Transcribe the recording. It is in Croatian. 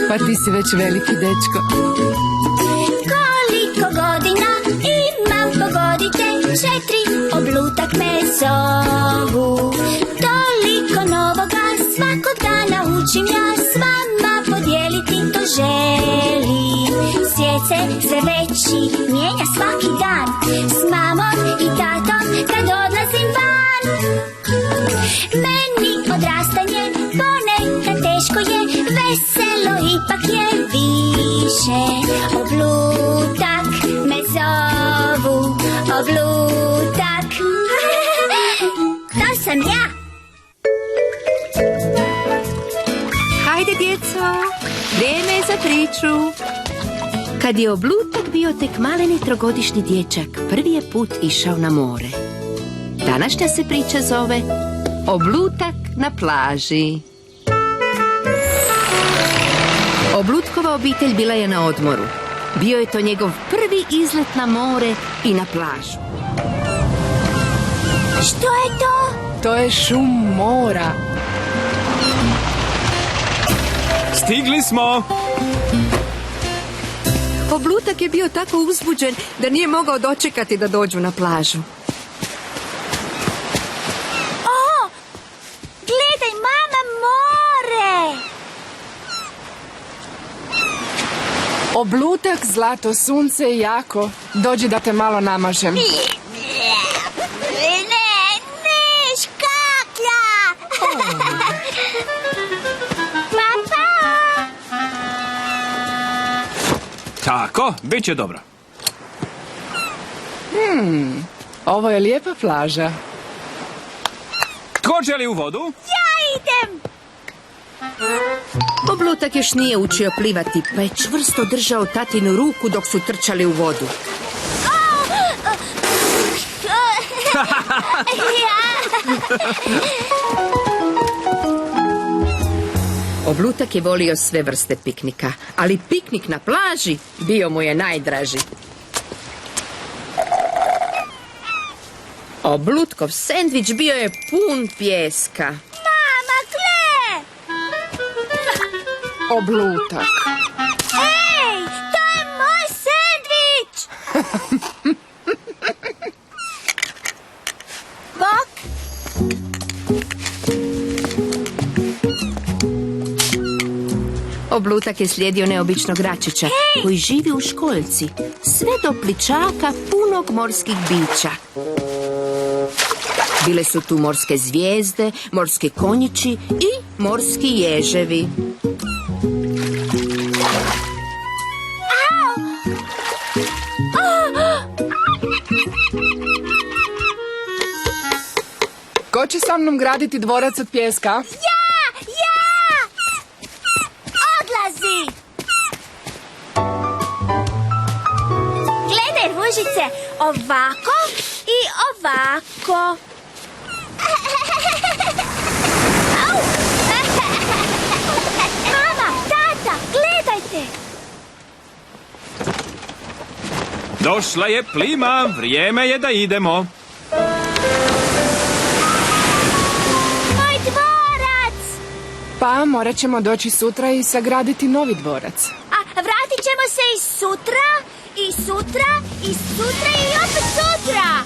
Pa ti si već veliki dečko. Koliko godina imam, pogodite, 4, oblutak me zovu. Toliko novoga svakog dana učim ja, s vama podijeliti to želim. Svijet se sve veći mijenja svaki dan, s mamom i tatom kad odlazim van. Meni odrastanje ponekad teško je, veselo ipak je više. Oblutak me zovu, oblutak. To sam ja. Hajde, djeco, vrijeme je za priču. Kad je Oblutak bio tek maleni 3-godišnji dječak, prvi je put išao na more. Današnja se priča zove Oblutak na plaži. Oblutkova obitelj bila je na odmoru. Bio je to njegov prvi izlet na more i na plažu. Što je to? To je šum mora. Stigli smo! Oblutak je bio tako uzbuđen da nije mogao dočekati da dođu na plažu. O, gledaj, mama, more! Oblutak, zlato, sunce i jako. Dođi da te malo namažem. Ne, škaklja! Papa! Tako, bit će dobro. Ovo je lijepa plaža. Tko želi u vodu? Ja idem! Oblutak još nije učio plivati, pa je čvrsto držao tatinu ruku dok su trčali u vodu. Oblutak je volio sve vrste piknika, ali piknik na plaži bio mu je najdraži. Oblutkov sendvič bio je pun pijeska. Mama, gle! Oblutak. Ej, to je moj sendvič! Bok? Oblutak je slijedio neobičnog račića koji živi u školjci, sve do pličaka punog morskih bića. Bile su tu morske zvijezde, morski konjići i morski ježevi. Ko će sa mnom graditi dvorac od pijeska? Ja! Odlazi! Gledaj, ružice, ovako i ovako. Au! Mama, tata, gledajte! Došla je plima, vrijeme je da idemo. Moj dvorac! Pa morat ćemo doći sutra i sagraditi novi dvorac. A vratit ćemo se i sutra, i sutra, i sutra, i opet sutra!